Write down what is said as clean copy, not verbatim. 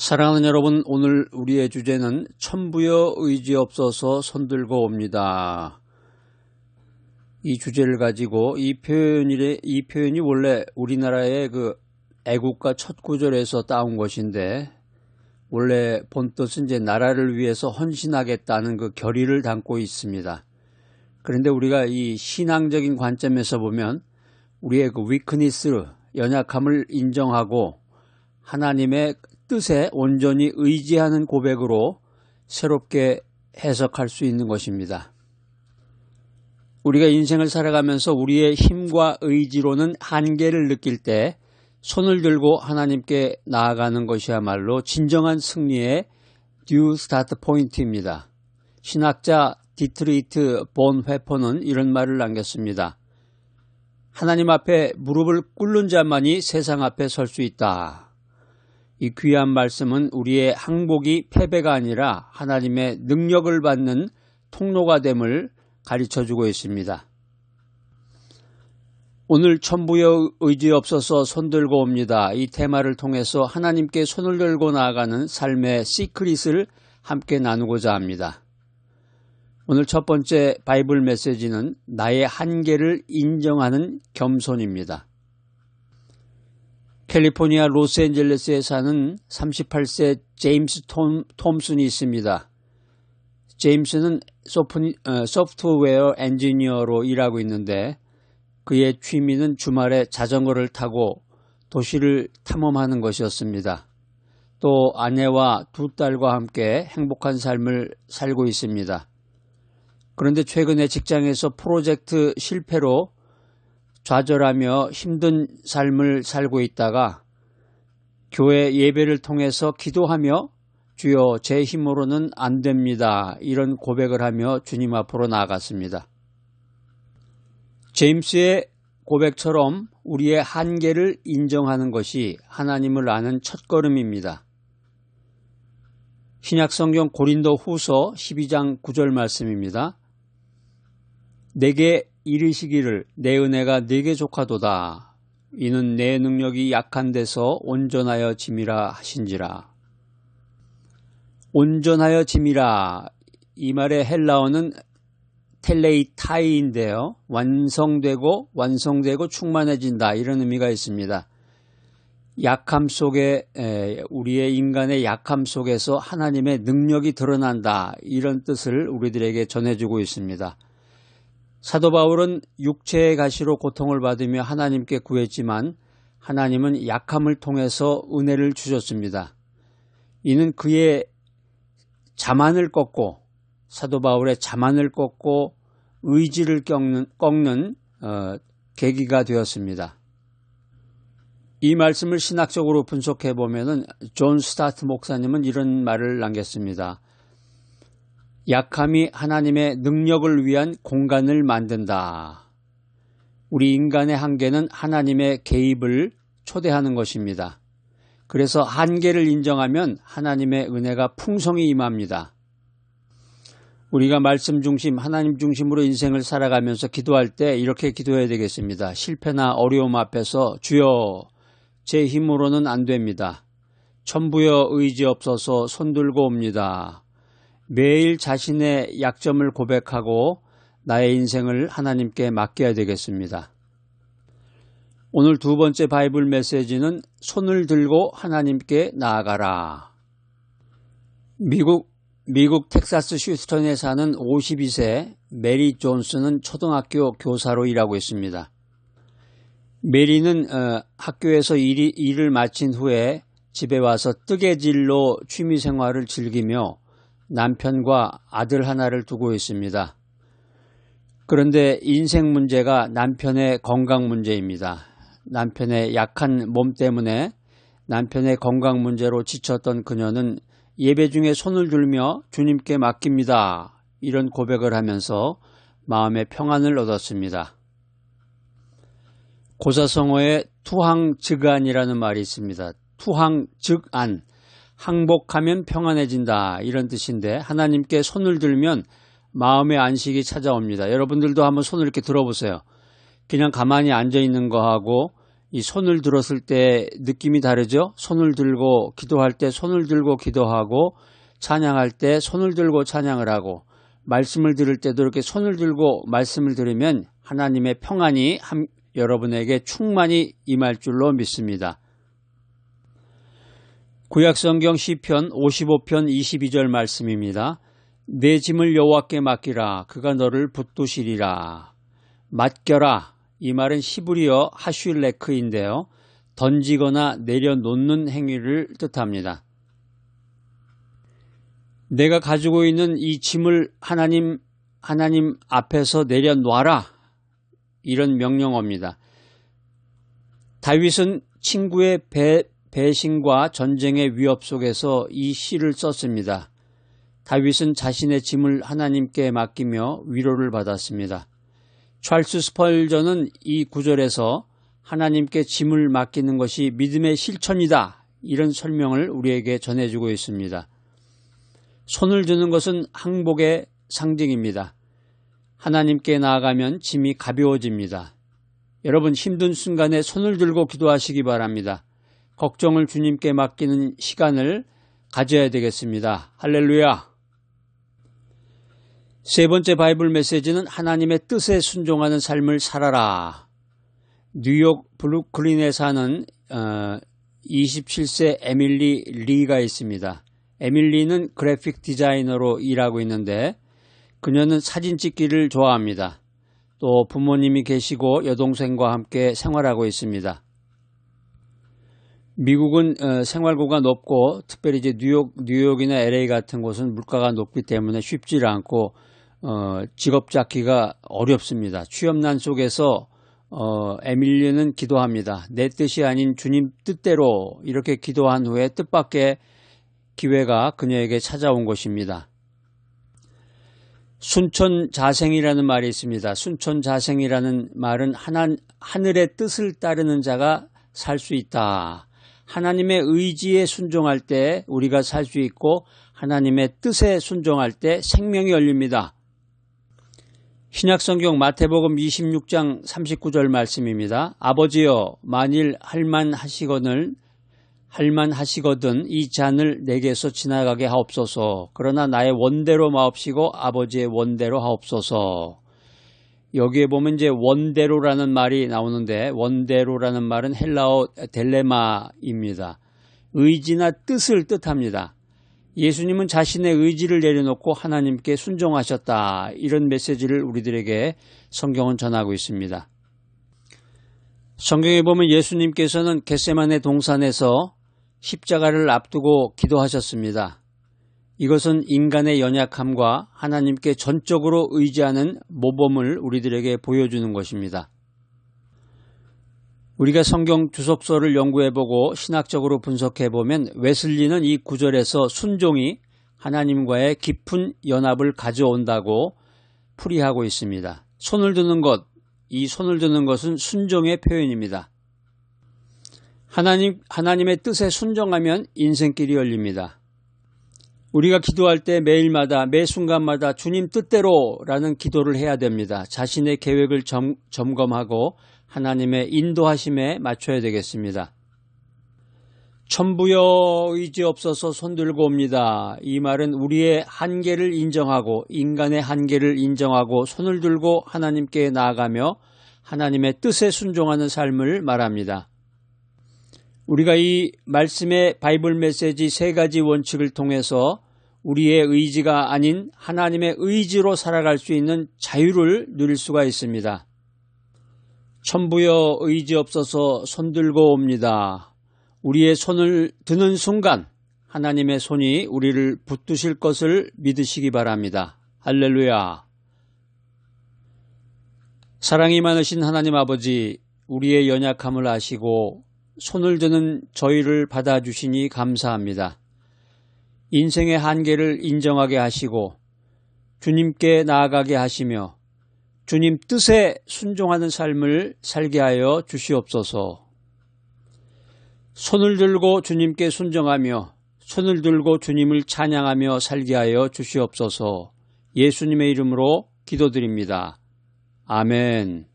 사랑하는 여러분, 오늘 우리의 주제는 천부여 의지없어서 손들고 옵니다. 이 주제를 가지고 이 표현이 원래 우리나라의 그 애국가 첫 구절에서 따온 것인데, 원래 본뜻은 이제 나라를 위해서 헌신하겠다는 그 결의를 담고 있습니다. 그런데 우리가 이 신앙적인 관점에서 보면 우리의 그 위크니스, 연약함을 인정하고 하나님의 뜻에 온전히 의지하는 고백으로 새롭게 해석할 수 있는 것입니다. 우리가 인생을 살아가면서 우리의 힘과 의지로는 한계를 느낄 때 손을 들고 하나님께 나아가는 것이야말로 진정한 승리의 뉴 스타트 포인트입니다. 신학자 디트리히트 본회퍼는 이런 말을 남겼습니다. 하나님 앞에 무릎을 꿇는 자만이 세상 앞에 설 수 있다. 이 귀한 말씀은 우리의 항복이 패배가 아니라 하나님의 능력을 받는 통로가 됨을 가르쳐주고 있습니다. 오늘 천부여 의지없어서 손들고 옵니다. 이 테마를 통해서 하나님께 손을 들고 나아가는 삶의 시크릿을 함께 나누고자 합니다. 오늘 첫 번째 바이블 메시지는 나의 한계를 인정하는 겸손입니다. 캘리포니아 로스앤젤레스에 사는 38세 제임스 톰슨이 있습니다. 제임스는 소프트웨어 엔지니어로 일하고 있는데 그의 취미는 주말에 자전거를 타고 도시를 탐험하는 것이었습니다. 또 아내와 두 딸과 함께 행복한 삶을 살고 있습니다. 그런데 최근에 직장에서 프로젝트 실패로 좌절하며 힘든 삶을 살고 있다가 교회 예배를 통해서 기도하며 주여 제 힘으로는 안 됩니다. 이런 고백을 하며 주님 앞으로 나아갔습니다. 제임스의 고백처럼 우리의 한계를 인정하는 것이 하나님을 아는 첫걸음입니다. 신약성경 고린도 후서 12장 9절 말씀입니다. 내게 이르시기를 내 은혜가 네게 족하도다. 이는 내 능력이 약한 데서 온전하여 짐이라 하신지라. 온전하여 짐이라, 이 말의 헬라어는 텔레이타이인데요. 완성되고 충만해진다, 이런 의미가 있습니다. 약함 속에, 우리의 인간의 약함 속에서 하나님의 능력이 드러난다, 이런 뜻을 우리들에게 전해주고 있습니다. 사도 바울은 육체의 가시로 고통을 받으며 하나님께 구했지만 하나님은 약함을 통해서 은혜를 주셨습니다. 이는 그의 자만을 꺾고, 사도 바울의 자만을 꺾고 의지를 꺾는 계기가 되었습니다. 이 말씀을 신학적으로 분석해 보면은 존 스타트 목사님은 이런 말을 남겼습니다. 약함이 하나님의 능력을 위한 공간을 만든다. 우리 인간의 한계는 하나님의 개입을 초대하는 것입니다. 그래서 한계를 인정하면 하나님의 은혜가 풍성히 임합니다. 우리가 말씀 중심, 하나님 중심으로 인생을 살아가면서 기도할 때 이렇게 기도해야 되겠습니다. 실패나 어려움 앞에서 주여 제 힘으로는 안 됩니다. 천부여 의지 없어서 손들고 옵니다. 매일 자신의 약점을 고백하고 나의 인생을 하나님께 맡겨야 되겠습니다. 오늘 두 번째 바이블 메시지는 손을 들고 하나님께 나아가라. 미국 텍사스 휴스턴에 사는 52세 메리 존스는 초등학교 교사로 일하고 있습니다. 메리는 학교에서 일을 마친 후에 집에 와서 뜨개질로 취미생활을 즐기며 남편과 아들 하나를 두고 있습니다. 그런데 인생 문제가 남편의 건강 문제입니다. 남편의 약한 몸 때문에 남편의 건강 문제로 지쳤던 그녀는 예배 중에 손을 들며 주님께 맡깁니다. 이런 고백을 하면서 마음의 평안을 얻었습니다. 고사성어에 투항즉안이라는 말이 있습니다. 투항즉안, 항복하면 평안해진다, 이런 뜻인데 하나님께 손을 들면 마음의 안식이 찾아옵니다. 여러분들도 한번 손을 이렇게 들어보세요. 그냥 가만히 앉아있는 거하고 이 손을 들었을 때 느낌이 다르죠? 손을 들고 기도할 때 손을 들고 기도하고, 찬양할 때 손을 들고 찬양을 하고, 말씀을 들을 때도 이렇게 손을 들고 말씀을 들으면 하나님의 평안이 여러분에게 충만히 임할 줄로 믿습니다. 구약성경 시편 55편 22절 말씀입니다. 내 짐을 여호와께 맡기라. 그가 너를 붙드시리라. 맡겨라. 이 말은 히브리어 하슐레크인데요. 던지거나 내려놓는 행위를 뜻합니다. 내가 가지고 있는 이 짐을 하나님 앞에서 내려놔라. 이런 명령어입니다. 다윗은 친구의 배신과 전쟁의 위협 속에서 이 시를 썼습니다. 다윗은 자신의 짐을 하나님께 맡기며 위로를 받았습니다. 찰스 스펄전은 이 구절에서 하나님께 짐을 맡기는 것이 믿음의 실천이다. 이런 설명을 우리에게 전해주고 있습니다. 손을 드는 것은 항복의 상징입니다. 하나님께 나아가면 짐이 가벼워집니다. 여러분, 힘든 순간에 손을 들고 기도하시기 바랍니다. 걱정을 주님께 맡기는 시간을 가져야 되겠습니다. 할렐루야! 세 번째 바이블 메시지는 하나님의 뜻에 순종하는 삶을 살아라. 뉴욕 브루클린에 사는 27세 에밀리 리가 있습니다. 에밀리는 그래픽 디자이너로 일하고 있는데 그녀는 사진 찍기를 좋아합니다. 또 부모님이 계시고 여동생과 함께 생활하고 있습니다. 미국은 생활고가 높고 특별히 이제 뉴욕이나 LA 같은 곳은 물가가 높기 때문에 쉽지 않고 직업 잡기가 어렵습니다. 취업난 속에서 에밀리는 기도합니다. 내 뜻이 아닌 주님 뜻대로 이렇게 기도한 후에 뜻밖의 기회가 그녀에게 찾아온 것입니다. 순천자생이라는 말이 있습니다. 순천자생이라는 말은 하늘의 뜻을 따르는 자가 살 수 있다. 하나님의 의지에 순종할 때 우리가 살 수 있고 하나님의 뜻에 순종할 때 생명이 열립니다. 신약성경 마태복음 26장 39절 말씀입니다. 아버지여, 만일 할만하시거든 이 잔을 내게서 지나가게 하옵소서. 그러나 나의 원대로 마옵시고 아버지의 원대로 하옵소서. 여기에 보면 이제 원대로라는 말이 나오는데, 원대로라는 말은 헬라어 델레마입니다. 의지나 뜻을 뜻합니다. 예수님은 자신의 의지를 내려놓고 하나님께 순종하셨다. 이런 메시지를 우리들에게 성경은 전하고 있습니다. 성경에 보면 예수님께서는 겟세마네 동산에서 십자가를 앞두고 기도하셨습니다. 이것은 인간의 연약함과 하나님께 전적으로 의지하는 모범을 우리들에게 보여주는 것입니다. 우리가 성경 주석서를 연구해보고 신학적으로 분석해보면 웨슬리는 이 구절에서 순종이 하나님과의 깊은 연합을 가져온다고 풀이하고 있습니다. 손을 드는 것, 이 손을 드는 것은 순종의 표현입니다. 하나님의 뜻에 순종하면 인생길이 열립니다. 우리가 기도할 때 매일마다 매 순간마다 주님 뜻대로라는 기도를 해야 됩니다. 자신의 계획을 점검하고 하나님의 인도하심에 맞춰야 되겠습니다. 천부여 의지없어서 손들고 옵니다. 이 말은 우리의 한계를 인정하고 인간의 한계를 인정하고 손을 들고 하나님께 나아가며 하나님의 뜻에 순종하는 삶을 말합니다. 우리가 이 말씀의 바이블 메시지 세 가지 원칙을 통해서 우리의 의지가 아닌 하나님의 의지로 살아갈 수 있는 자유를 누릴 수가 있습니다. 천부여 의지없어서 손들고 옵니다. 우리의 손을 드는 순간 하나님의 손이 우리를 붙드실 것을 믿으시기 바랍니다. 할렐루야. 사랑이 많으신 하나님 아버지, 우리의 연약함을 아시고 손을 드는 저희를 받아주시니 감사합니다. 인생의 한계를 인정하게 하시고 주님께 나아가게 하시며 주님 뜻에 순종하는 삶을 살게 하여 주시옵소서. 손을 들고 주님께 순종하며 손을 들고 주님을 찬양하며 살게 하여 주시옵소서. 예수님의 이름으로 기도드립니다. 아멘.